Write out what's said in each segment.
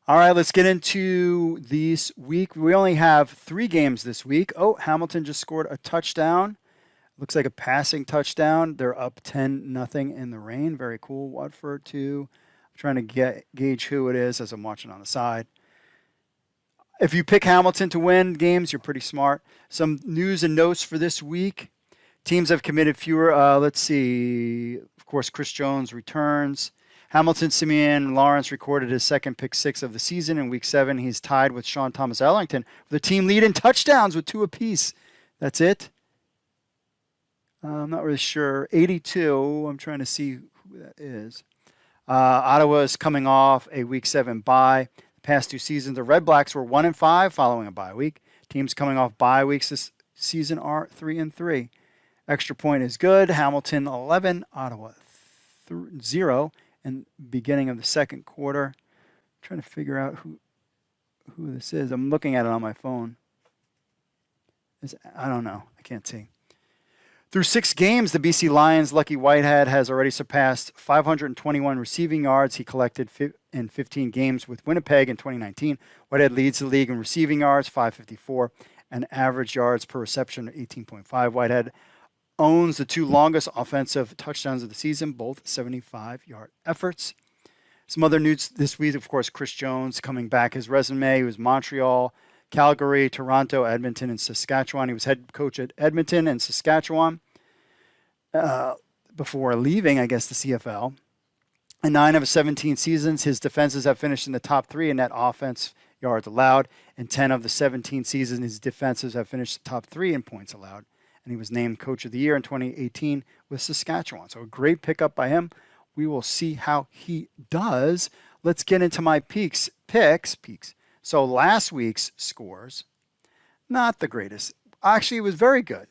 All right, let's get into this week. We only have 3 games this week. Oh, Hamilton just scored a touchdown. Looks like a passing touchdown. They're up 10-0 in the rain. Very cool. Watford too. I'm trying to gauge who it is as I'm watching on the side. If you pick Hamilton to win games, you're pretty smart. Some news and notes for this week. Teams have committed fewer. Let's see. Of course, Chris Jones returns. Hamilton Simeon Lawrence recorded his second pick 6 of the season in Week 7. He's tied with Sean Thomas Ellington for the team lead in touchdowns with 2 apiece. That's it. I'm not really sure. 82. I'm trying to see who that is. Ottawa is coming off a Week 7 bye. The past 2 seasons, the Red Blacks were 1-5 following a bye week. Teams coming off bye weeks this season are 3-3. Extra point is good. Hamilton 11, Ottawa 0. And beginning of the second quarter. I'm trying to figure out who this is. I'm looking at it on my phone. I don't know. I can't see. Through 6 games, the BC Lions' Lucky Whitehead has already surpassed 521 receiving yards he collected in 15 games with Winnipeg in 2019. Whitehead leads the league in receiving yards, 554, and average yards per reception, 18.5. Whitehead owns the 2 longest offensive touchdowns of the season, both 75-yard efforts. Some other news this week, of course, Chris Jones coming back. His resume was Montreal, Calgary, Toronto, Edmonton, and Saskatchewan. He was head coach at Edmonton and Saskatchewan before leaving, I guess, the CFL. In 9 of his 17 seasons, his defenses have finished in the top 3 in net offense yards allowed. In 10 of the 17 seasons, his defenses have finished the top 3 in points allowed. And he was named Coach of the Year in 2018 with Saskatchewan. So a great pickup by him. We will see how he does. Let's get into my picks. So last week's scores, not the greatest. Actually, it was very good.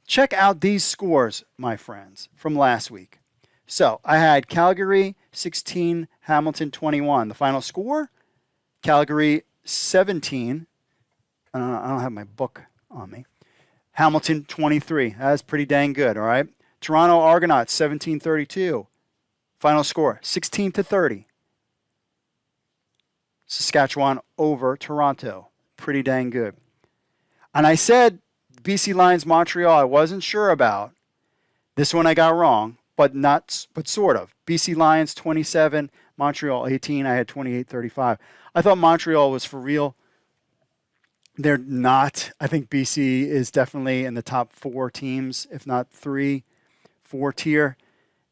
Check out these scores, my friends, from last week. So I had Calgary 16, Hamilton 21. The final score, Calgary 17. I don't have my book on me. Hamilton 23. That's pretty dang good, all right? Toronto Argonauts 17-32. Final score 16-30. Saskatchewan over Toronto. Pretty dang good. And I said BC Lions Montreal I wasn't sure about. This one I got wrong, but sort of. BC Lions 27, Montreal 18. I had 28-35. I thought Montreal was for real. They're not. I think BC is definitely in the top 4 teams, if not 3, 4 tier,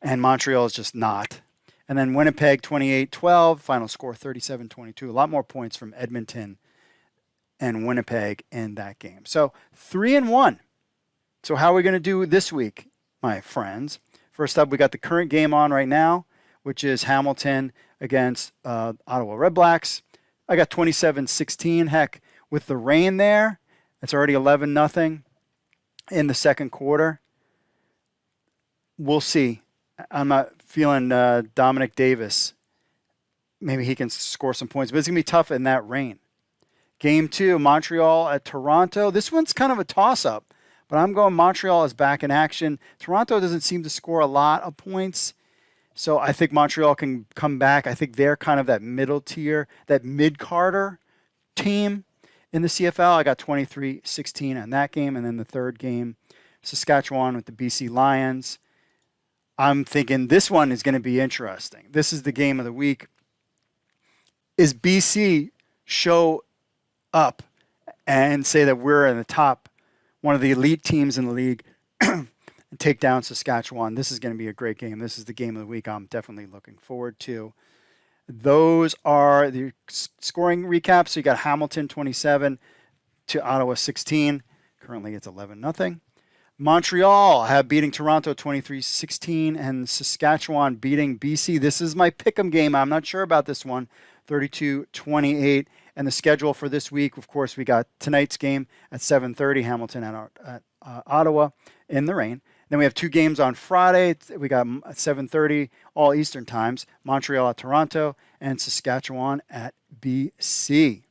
and Montreal is just not. And then Winnipeg 28-12, final score 37-22. A lot more points from Edmonton and Winnipeg in that game. So 3-1. So how are we going to do this week, my friends? First up, we got the current game on right now, which is Hamilton against Ottawa Red Blacks. I got 27-16. Heck, with the rain there, it's already 11-0 in the second quarter. We'll see. I'm not feeling Dominic Davis. Maybe he can score some points, but it's going to be tough in that rain. Game 2, Montreal at Toronto. This one's kind of a toss-up, but I'm going Montreal is back in action. Toronto doesn't seem to score a lot of points, so I think Montreal can come back. I think they're kind of that middle tier, that mid-Carter team in the CFL. I got 23-16 on that game. And then the third game, Saskatchewan with the BC Lions. I'm thinking this one is going to be interesting. This is the game of the week. Is BC show up and say that we're in the top, one of the elite teams in the league, and take down Saskatchewan? This is going to be a great game. This is the game of the week I'm definitely looking forward to. Those are the scoring recaps. So you got Hamilton 27 to Ottawa 16. Currently it's 11-0. Montreal have beating Toronto 23-16 and Saskatchewan beating BC. This is my pick'em game. I'm not sure about this one. 32-28. And the schedule for this week, of course, we got tonight's game at 7:30, Hamilton at Ottawa in the rain. Then we have 2 games on Friday. We got 7:30, all Eastern times, Montreal at Toronto and Saskatchewan at BC.